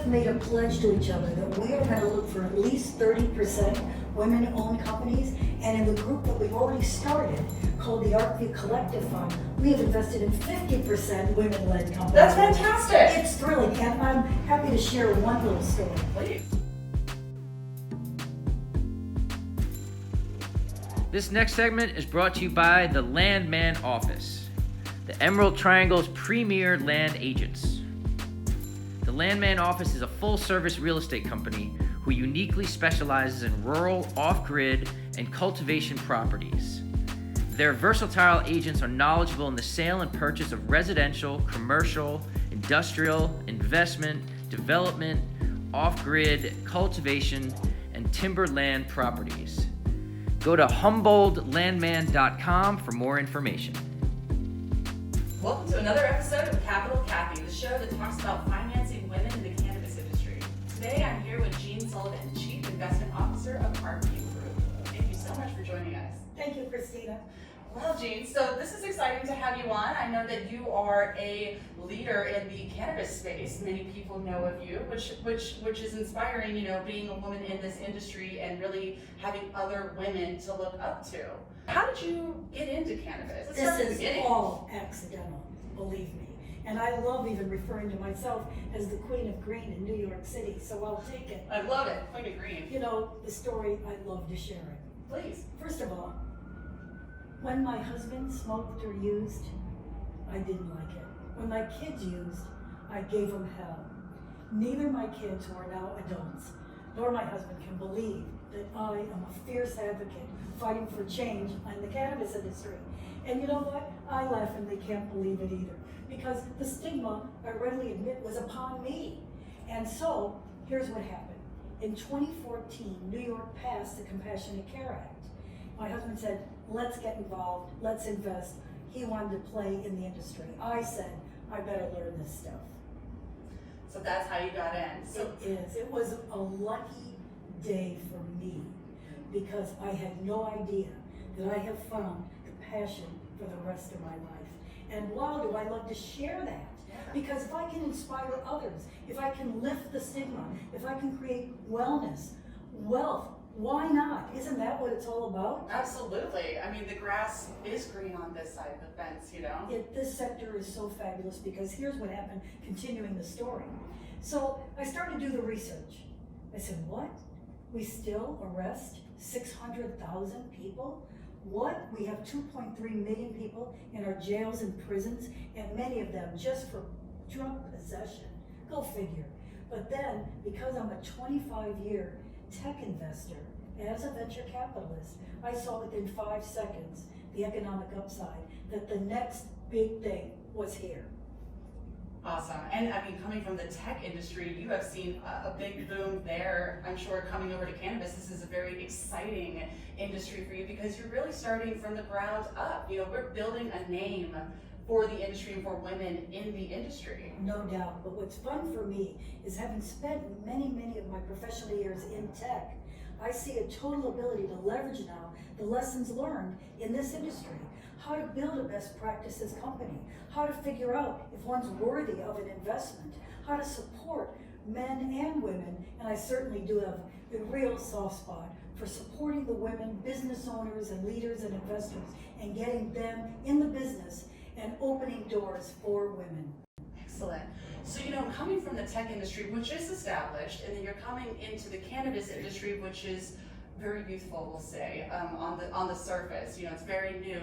made a pledge to each other that we are going to look for at least 30% women-owned companies, and in the group that we've already started, called the Arcview Collective Fund, we have invested in 50% women-led companies. That's fantastic. It's thrilling, and I'm happy to share one little story. Please. This next segment is brought to you by the Landman Office, the Emerald Triangle's premier land agents. The Landman Office is a full-service real estate company who uniquely specializes in rural, off-grid, and cultivation properties. Their versatile agents are knowledgeable in the sale and purchase of residential, commercial, industrial, investment, development, off-grid, cultivation, and timberland properties. Go to HumboldtLandman.com for more information. Welcome to another episode of Capital Cathy, the show that talks about financing women in the cannabis industry. Today I'm here with Jeanne Sullivan, Chief Investment Officer of Arcview Group. Thank you so much for joining us. Thank you, Christina. Well, Jeanne, so this is exciting to have you on. I know that you are a leader in the cannabis space. Many people know of you, which is inspiring, being a woman in this industry and really having other women to look up to. How did you get into cannabis? This is all accidental, believe me. And I love even referring to myself as the Queen of Green in New York City, so I'll take it. I love it, Queen of Green. The story, I love to share it. Please. First of all, when my husband smoked or used, I didn't like it. When my kids used, I gave them hell. Neither my kids, who are now adults, nor my husband can believe that I am a fierce advocate fighting for change in the cannabis industry. And you know what? I laugh and they can't believe it either. Because the stigma, I readily admit, was upon me. And so, here's what happened. In 2014, New York passed the Compassionate Care Act. My husband said, let's get involved, let's invest. He wanted to play in the industry. I said, I better learn this stuff. So that's how you got in. So it is. It was a lucky day for me because I had no idea that I have found the passion for the rest of my life. And wow, do I love to share that. Because if I can inspire others, if I can lift the stigma, if I can create wellness, wealth, why not? Isn't that what it's all about? Absolutely. I mean, the grass is green on this side of the fence, This sector is so fabulous because here's what happened, continuing the story. So I started to do the research. I said, what? We still arrest 600,000 people? What? We have 2.3 million people in our jails and prisons, and many of them just for drug possession. Go figure. But then, because I'm a 25-year tech investor, as a venture capitalist, I saw within 5 seconds the economic upside, that the next big thing was here. Awesome. And I mean, coming from the tech industry, you have seen a big boom there. I'm sure coming over to cannabis, this is a very exciting industry for you because you're really starting from the ground up. We're building a name for the industry and for women in the industry. No doubt, but what's fun for me is having spent many of my professional years in tech, I see a total ability to leverage now the lessons learned in this industry. How to build a best practices company, how to figure out if one's worthy of an investment, how to support men and women, and I certainly do have a real soft spot for supporting the women, business owners and leaders and investors, and getting them in the business and opening doors for women. Excellent. So, coming from the tech industry, which is established, and then you're coming into the cannabis industry, which is very youthful, we'll say, on the surface. It's very new.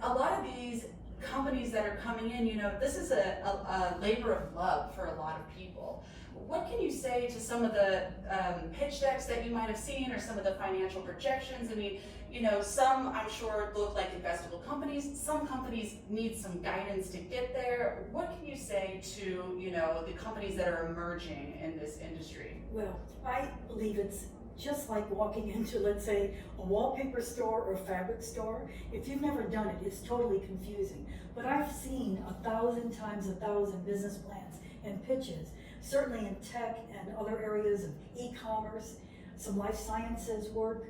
A lot of these companies that are coming in, this is a labor of love for a lot of people. What can you say to some of the pitch decks that you might have seen or some of the financial projections? I mean, some I'm sure look like investable companies. Some companies need some guidance to get there. What can you say to, the companies that are emerging in this industry? Well, I believe it's just like walking into, let's say, a wallpaper store or a fabric store. If you've never done it, it's totally confusing. But I've seen 1,000 times 1,000 business plans and pitches, certainly in tech and other areas of e-commerce, some life sciences work.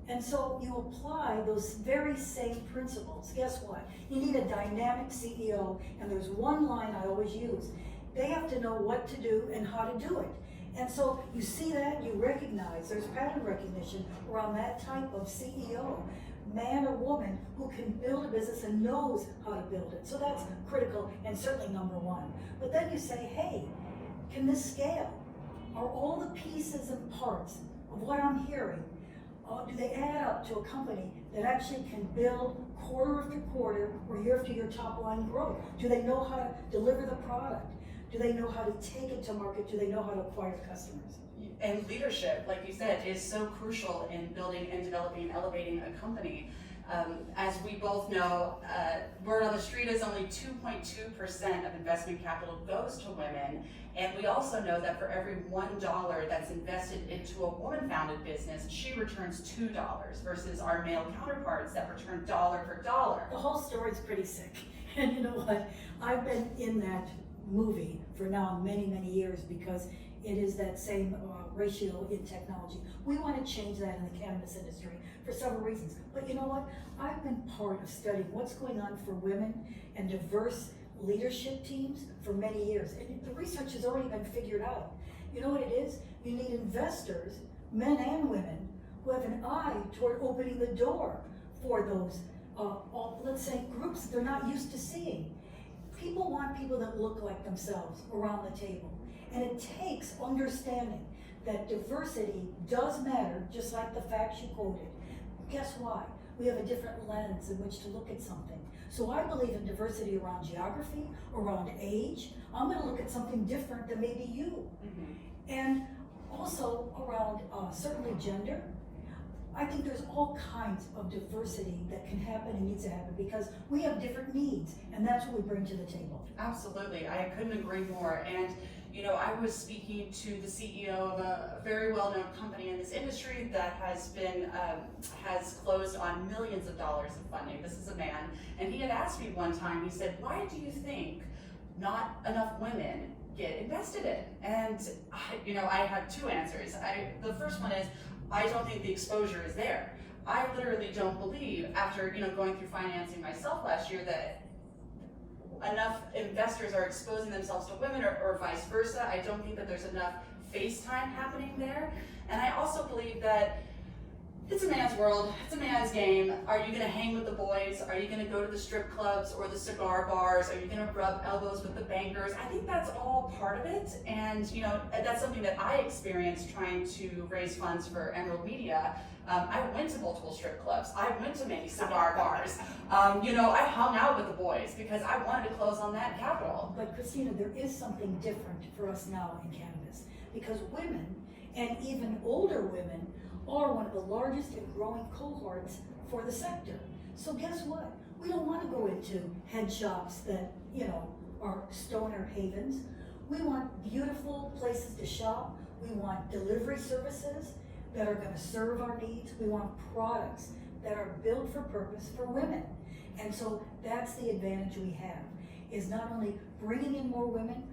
And so you apply those very same principles. Guess what? You need a dynamic CEO, and there's one line I always use. they have to know what to do and how to do it. And so you see that, you recognize, there's pattern recognition around that type of CEO, man or woman, who can build a business and knows how to build it. So that's critical and certainly number one. But then you say, hey, can this scale? Are all the pieces and parts of what I'm hearing, do they add up to a company that actually can build quarter after quarter or year after year top line growth? Do they know how to deliver the product? Do they know how to take it to market? Do they know how to acquire customers? And leadership, like you said, is so crucial in building and developing and elevating a company. As we both know, word on the street is only 2.2% of investment capital goes to women. And we also know that for every $1 that's invested into a woman-founded business, she returns $2 versus our male counterparts that return dollar for dollar. The whole story's pretty sick. And you know what? I've been in that movie for now many, many years because it is that same ratio in technology. We want to change that in the cannabis industry for several reasons. But you know what? I've been part of studying what's going on for women and diverse leadership teams for many years. And the research has already been figured out. You know what it is? You need investors, men and women, who have an eye toward opening the door for those, let's say, groups that they're not used to seeing. People want people that look like themselves around the table. And it takes understanding that diversity does matter, just like the facts you quoted. Guess why? We have a different lens in which to look at something. So I believe in diversity around geography, around age. I'm going to look at something different than maybe you. Mm-hmm. And also around certainly gender. I think there's all kinds of diversity that can happen and needs to happen because we have different needs, and that's what we bring to the table. Absolutely, I couldn't agree more. And you know, I was speaking to the CEO of a very well-known company in this industry that has been has closed on millions of dollars of funding. This is a man, and he had asked me one time. He said, "Why do you think not enough women get invested in?" And I have two answers. The first one is, I don't think the exposure is there. I literally don't believe, after going through financing myself last year, that enough investors are exposing themselves to women or vice versa. I don't think that there's enough face time happening there. And I also believe that it's a man's world, it's a man's game. Are you gonna hang with the boys? Are you gonna go to the strip clubs or the cigar bars? Are you gonna rub elbows with the bankers? I think that's all part of it. And that's something that I experienced trying to raise funds for Emerald Media. I went to multiple strip clubs. I went to many cigar bars. I hung out with the boys because I wanted to close on that capital. But Christina, there is something different for us now in cannabis because women, and even older women, are one of the largest and growing cohorts for the sector. So guess what? We don't want to go into head shops that, are stoner havens. We want beautiful places to shop. We want delivery services that are going to serve our needs. We want products that are built for purpose for women. And so that's the advantage we have, is not only bringing in more women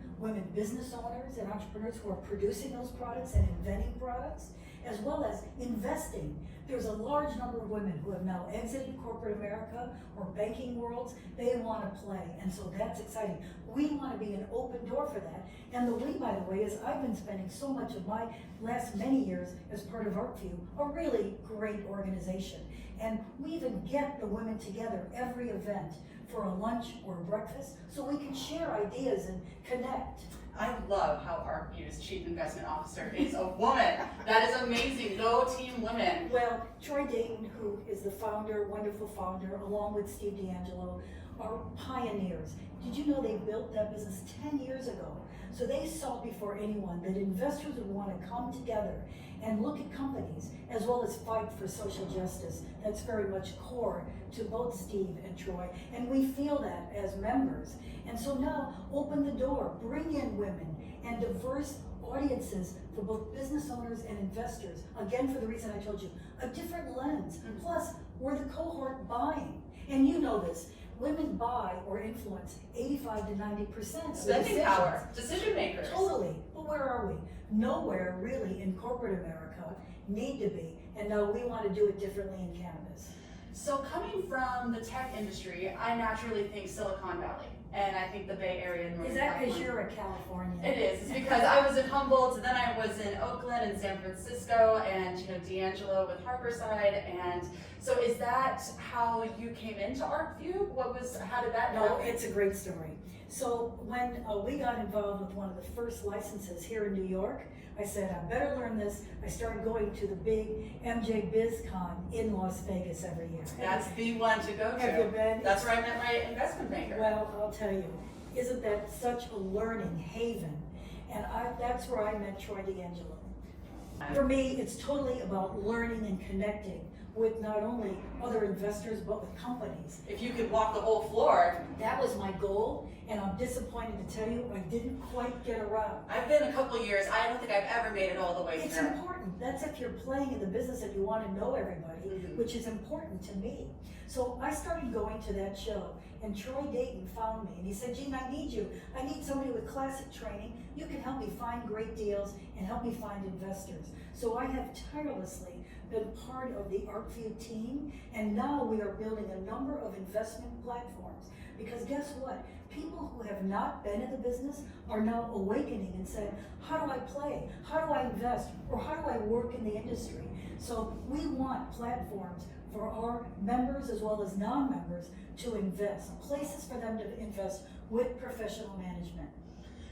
business owners and entrepreneurs who are producing those products and inventing products, as well as investing. There's a large number of women who have now exited corporate America or banking worlds. They want to play, and so that's exciting. We want to be an open door for that. And the we, by the way, is I've been spending so much of my last many years as part of Arcview, a really great organization. And we even get the women together every event for a lunch or a breakfast so we can share ideas and connect. I love how Arcview's Chief Investment Officer is a woman. That is amazing. Go Team Women. Well, Troy Dayton, who is the founder, wonderful founder, along with Steve D'Angelo, are pioneers. Did you know they built that business 10 years ago? So they saw before anyone that investors would want to come together and look at companies as well as fight for social justice. That's very much core to both Steve and Troy, and we feel that as members. And so now open the door, bring in women and diverse audiences for both business owners and investors. Again, for the reason I told you, a different lens. Plus, we're the cohort buying, and you know this. Women buy or influence 85 to 90% spending power, decision makers. Totally, but where are we? Nowhere really in corporate America, need to be, and no, we want to do it differently in cannabis. So coming from the tech industry, I naturally think Silicon Valley, and I think the Bay Area in Northern Is that because California. you're a Californian? It is. It's because I was in Humboldt, and then I was in Oakland and San Francisco, and D'Angelo with Harborside, and so is that how you came into Arcview? How did that No, happen? it's a great story. So when we got involved with one of the first licenses here in New York, I said, I better learn this. I started going to the big MJ BizCon in Las Vegas every year. That's the one to go to. Have you been? That's where I met my investment banker. Well, I'll tell you, isn't that such a learning haven? And that's where I met Troy D'Angelo. For me, it's totally about learning and connecting with not only other investors, but with companies. If you could walk the whole floor. That was my goal, and I'm disappointed to tell you I didn't quite get around. I've been a couple years. I don't think I've ever made it all the way It's through. important. That's if you're playing in the business and you want to know everybody, Mhm. which is important to me. So I started going to that show, and Troy Dayton found me, and he said, Jeanne, I need you. I need somebody with classic training. You can help me find great deals and help me find investors. So I have tirelessly been part of the Arcview team, and now we are building a number of investment platforms. Because guess what? People who have not been in the business are now awakening and saying, how do I play? How do I invest? Or how do I work in the industry? So we want platforms for our members as well as non-members to invest, places for them to invest with professional management.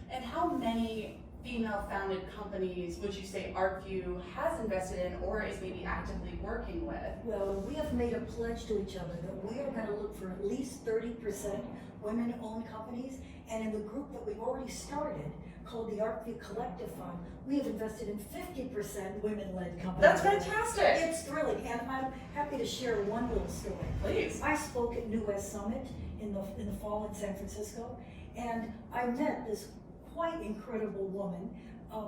And how many female-founded companies would you say Arcview has invested in or is maybe actively working with? Well, we have made a pledge to each other that we are going to look for at least 30% women-owned companies, and in the group that we've already started, called the Arcview Collective Fund, we have invested in 50% women-led companies. That's fantastic. It's thrilling, and I'm happy to share one little story. Please. I spoke at New West Summit in the fall in San Francisco, and I met this quite incredible woman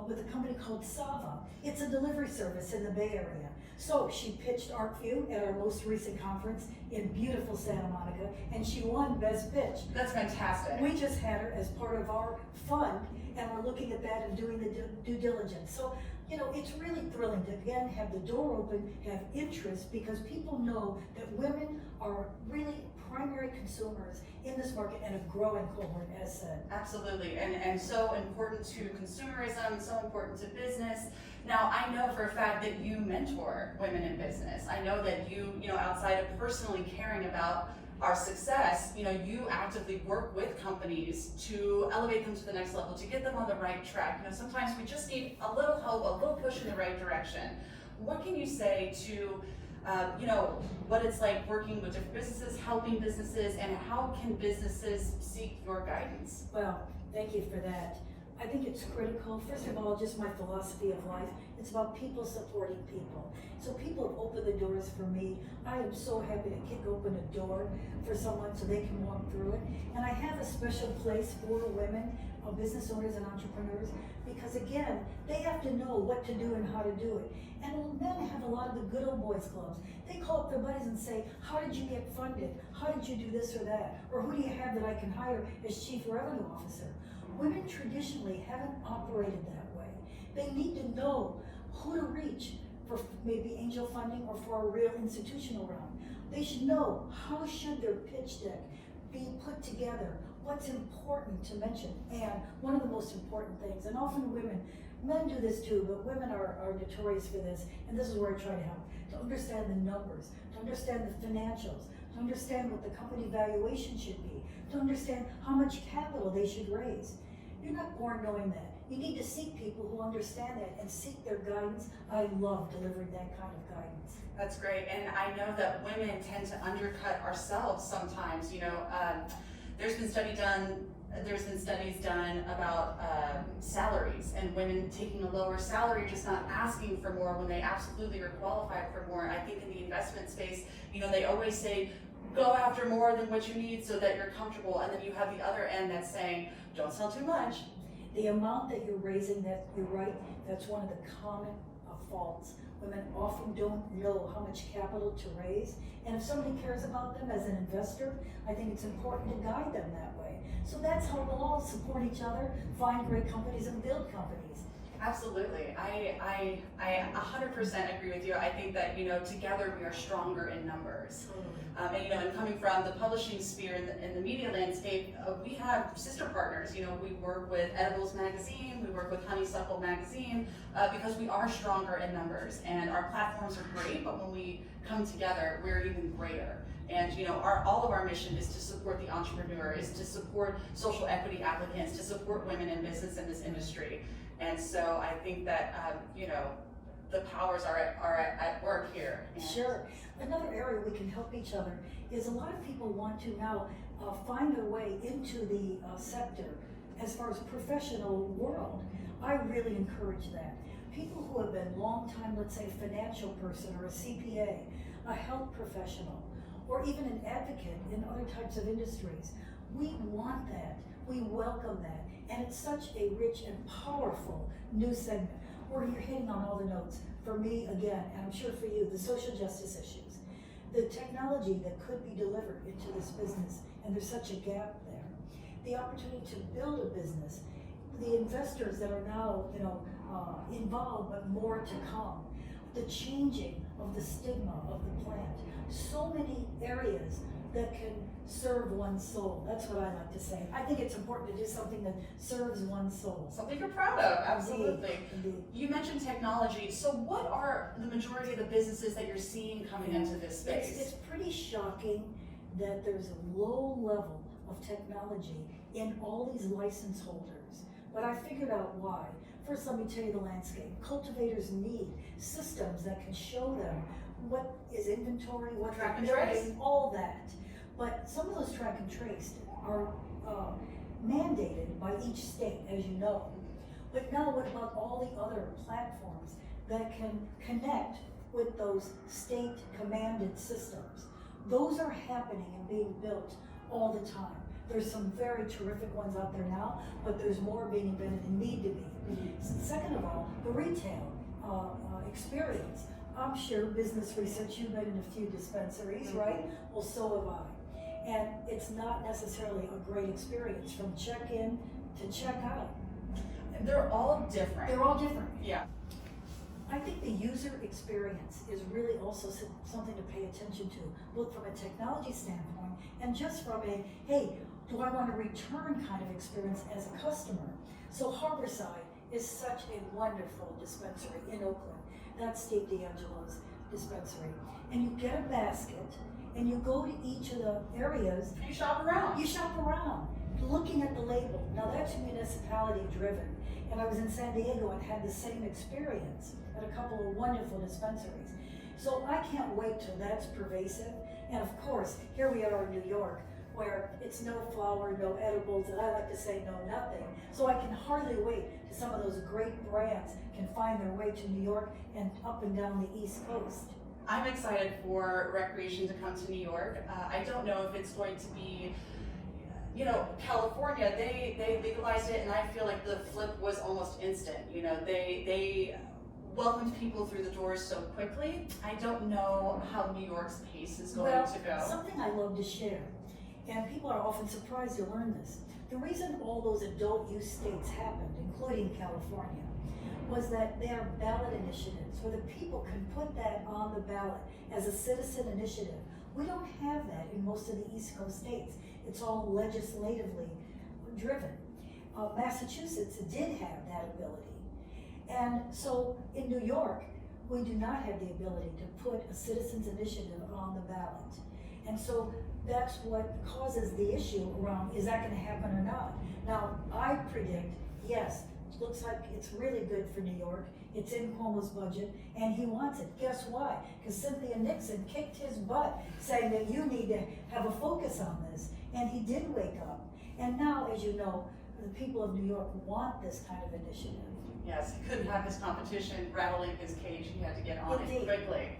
with a company called Sava. It's a delivery service in the Bay Area. So she pitched Arcview at our most recent conference in beautiful Santa Monica, and she won Best Pitch. That's fantastic. We just had her as part of our fund, and we're looking at that and doing the due diligence. So, it's really thrilling to again have the door open, have interest, because people know that women are really primary consumers in this market and a growing cohort, as said. Absolutely, and so important to consumerism, so important to business. Now, I know for a fact that you mentor women in business. I know that you outside of personally caring about our success, you actively work with companies to elevate them to the next level, to get them on the right track. Sometimes we just need a little help, a little push in the right direction. What can you say to what it's like working with different businesses, helping businesses, and how can businesses seek your guidance? Well, thank you for that. I think it's critical. First of all, just my philosophy of life. It's about people supporting people. So people have opened the doors for me. I am so happy to kick open a door for someone so they can walk through it. And I have a special place for women, business owners and entrepreneurs, because again, they have to know what to do and how to do it. And men have a lot of the good old boys clubs. They call up their buddies and say, how did you get funded? How did you do this or that? Or who do you have that I can hire as chief revenue officer? Women traditionally haven't operated that way. They need to know who to reach for maybe angel funding or for a real institutional round. They should know how should their pitch deck be put together, what's important to mention, and one of the most important things, and often men do this too, but women are notorious for this, and this is where I try to help, to understand the numbers, to understand the financials, to understand what the company valuation should be, to understand how much capital they should raise. You're not born knowing that. You need to seek people who understand that and seek their guidance. I love delivering that kind of guidance. That's great, and I know that women tend to undercut ourselves sometimes. There's been studies done about salaries and women taking a lower salary, just not asking for more when they absolutely are qualified for more. I think in the investment space, they always say, go after more than what you need so that you're comfortable, and then you have the other end that's saying, don't sell too much. The amount that you're raising, that you're right, that's one of the common faults. Women often don't know how much capital to raise, and if somebody cares about them as an investor, I think it's important to guide them that way. So that's how we'll all support each other, find great companies and build companies. Absolutely. I 100% agree with you. I think that, together we are stronger in numbers. And coming from the publishing sphere in the media landscape, we have sister partners. We work with Edibles Magazine, we work with Honeysuckle Magazine, because we are stronger in numbers. And our platforms are great, but when we come together, we're even greater. And all of our mission is to support the entrepreneur, is to support social equity applicants, to support women in business in this industry. And so I think that the powers are at work here. And Sure. Another area we can help each other is a lot of people want to now find their way into the sector as far as professional world. I really encourage that. People who have been long time, let's say a financial person or a CPA, a health professional, or even an advocate in other types of industries, we want that. We welcome that. And it's such a rich and powerful new segment where you're hitting on all the notes. For me, again, and I'm sure for you, the social justice issues, the technology that could be delivered into this business, and there's such a gap there. The opportunity to build a business, the investors that are now, involved, but more to come, the changing of the stigma of the plant, so many areas that can serve one's soul. That's what I like to say. I think it's important to do something that serves one's soul. something you're proud of, absolutely. Indeed. You mentioned technology. So what are the majority of the businesses that you're seeing coming into this space? It's pretty shocking that there's a low level of technology in all these license holders. But I figured out why. First, let me tell you the landscape. Cultivators need systems that can show them what is inventory, what Track and they're trace. building, all that. But some of those track and trace are mandated by each state, as you know. But now what about all the other platforms that can connect with those state commanded systems? Those are happening and being built all the time. There's some very terrific ones out there now, but there's more being invented and need to be. Second of all, the retail experience. I'm sure business research, you've been in a few dispensaries, right? Well, so have I. And it's not necessarily a great experience from check-in to check-out. They're all different. They're all different. Yeah. I think the user experience is really also something to pay attention to, both from a technology standpoint and just from a, hey, do I want a return kind of experience as a customer? So Harborside is such a wonderful dispensary in Oakland. That's Steve D'Angelo's dispensary. And you get a basket and you go to each of the areas. You shop around. You shop around, looking at the label. Now that's municipality driven. And I was in San Diego and had the same experience at a couple of wonderful dispensaries. So I can't wait till that's pervasive. And of course, here we are in New York, where it's no flower, no edibles, and I like to say no nothing. So I can hardly wait till some of those great brands can find their way to New York and up and down the East Coast. I'm excited for recreation to come to New York. I don't know if it's going to be, California, they legalized it, and I feel like the flip was almost instant. They welcomed people through the doors so quickly. I don't know how New York's pace is going to go. Something I love to share, and people are often surprised to learn this. The reason all those adult use states happened, including California, was that they are ballot initiatives where the people can put that on the ballot as a citizen initiative. We don't have that in most of the East Coast states. It's all legislatively driven. Massachusetts did have that ability. And so in New York, we do not have the ability to put a citizen's initiative on the ballot. And so that's what causes the issue around, is that gonna happen or not? Now, I predict, yes, it looks like it's really good for New York. It's in Cuomo's budget, and he wants it. Guess why? Because Cynthia Nixon kicked his butt, saying that you need to have a focus on this, and he did wake up. And now, as you know, the people of New York want this kind of initiative. Yes, he couldn't have his competition rattling his cage. He had to get on Indeed. it quickly.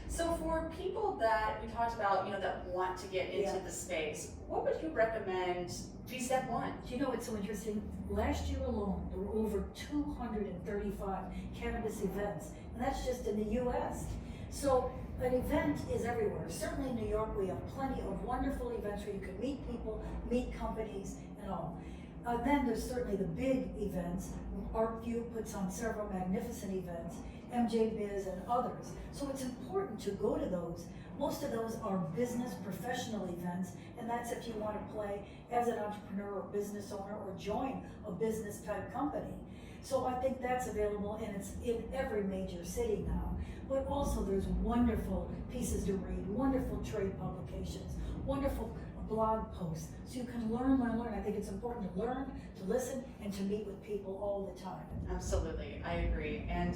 So for people that we talked about, that want to get into the space, what would you recommend be step one? Do you know what's so interesting? Last year alone, there were over 235 cannabis events, and that's just in the US. So an event is everywhere. Certainly in New York, we have plenty of wonderful events where you can meet people, meet companies, and all. Then there's certainly the big events. Arcview puts on several magnificent events, MJ Biz and others. So it's important to go to those. Most of those are business professional events, and that's if you want to play as an entrepreneur or business owner or join a business type company. So I think that's available, and it's in every major city now. But also there's wonderful pieces to read, wonderful trade publications, wonderful blog posts, so you can learn. I think it's important to learn, to listen, and to meet with people all the time. Absolutely, I agree. And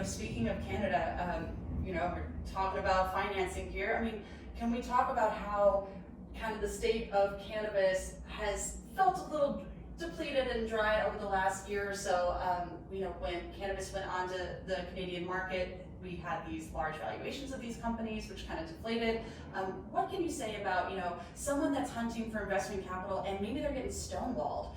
speaking of Canada, we're talking about financing here. I mean, can we talk about how kind of the state of cannabis has felt a little depleted and dry over the last year or so? When cannabis went onto the Canadian market, we had these large valuations of these companies, which kind of deflated. What can you say about, someone that's hunting for investment capital and maybe they're getting stonewalled?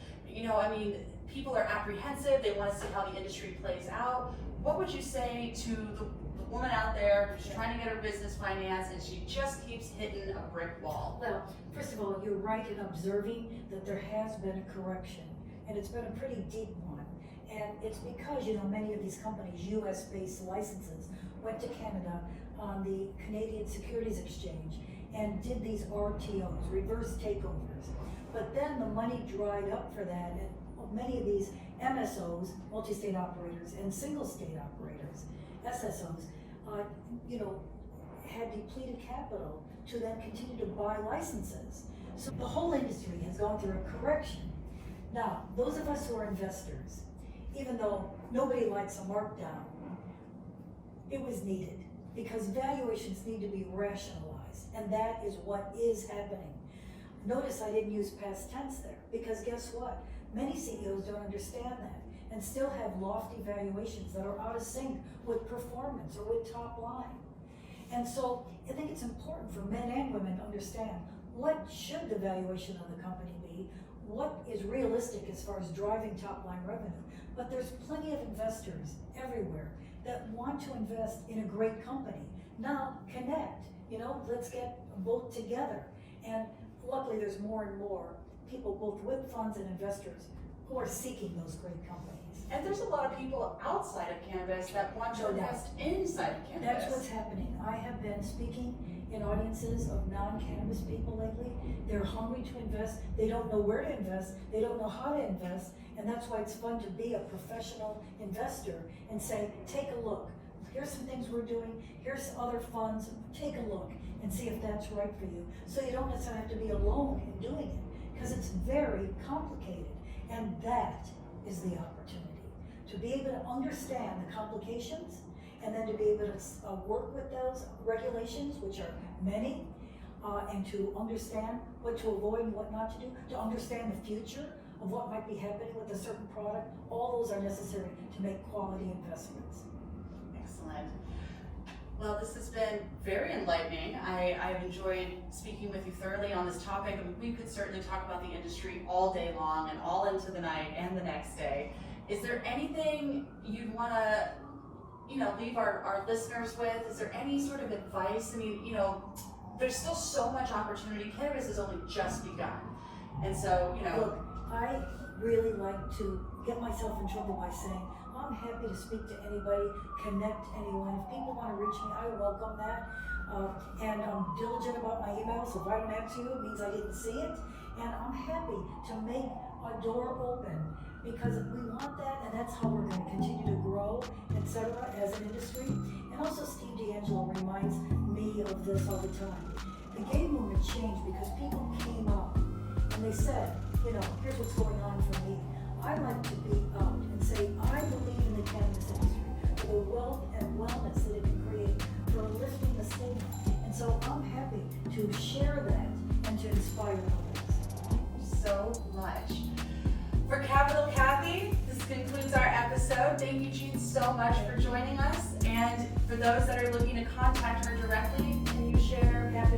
People are apprehensive, they want to see how the industry plays out. What would you say to the woman out there who's trying to get her business financed and she just keeps hitting a brick wall? Well, first of all, you're right in observing that there has been a correction, and it's been a pretty deep one. And it's because, many of these companies, US-based licenses, went to Canada on the Canadian Securities Exchange and did these RTOs, reverse takeovers. But then the money dried up for that, and many of these MSOs, multi-state operators, and single-state operators, SSOs, had depleted capital to then continue to buy licenses. So the whole industry has gone through a correction. Now, those of us who are investors, even though nobody likes a markdown, it was needed because valuations need to be rationalized, and that is what is happening. Notice I didn't use past tense there, because guess what? Many CEOs don't understand that and still have lofty valuations that are out of sync with performance or with top line. And so I think it's important for men and women to understand what should the valuation of the company be, what is realistic as far as driving top line revenue. But there's plenty of investors everywhere that want to invest in a great company. Now connect, let's get both together. And luckily there's more and more people, both with funds and investors, who are seeking those great companies. And there's a lot of people outside of cannabis that want to invest inside of cannabis. That's what's happening. I have been speaking in audiences of non-cannabis people lately. They're hungry to invest. They don't know where to invest. They don't know how to invest. And that's why it's fun to be a professional investor and say, take a look. Here's some things we're doing. Here's other funds. Take a look and see if that's right for you. So you don't necessarily have to be alone in doing it, because it's very complicated. And that is the opportunity, to be able to understand the complications and then to be able to work with those regulations, which are many, and to understand what to avoid and what not to do, to understand the future of what might be happening with a certain product. All those are necessary to make quality investments. Excellent. Well, this has been very enlightening. I've enjoyed speaking with you thoroughly on this topic. I mean, we could certainly talk about the industry all day long and all into the night and the next day. Is there anything you'd want to, leave our listeners with? Is there any sort of advice? I mean, there's still so much opportunity. Cannabis has only just begun. And so, Look, I really like to get myself in trouble by saying, I'm happy to speak to anybody, connect anyone. If people want to reach me, I welcome that. And I'm diligent about my emails, so if I don't answer you, it means I didn't see it. And I'm happy to make a door open, because we want that, and that's how we're going to continue to grow, etc., as an industry. And also Steve D'Angelo reminds me of this all the time. The gay movement changed because people came up and they said, here's what's going on for me. I like to be out and say, I believe in the cannabis industry, for the wealth and wellness that it can create, for lifting the stigma. And so I'm happy to share that and to inspire others. Thank you so much. For Capital Cathy, this concludes our episode. Thank you, Jeanne, so much for joining us. And for those that are looking to contact her directly, can you share? Happy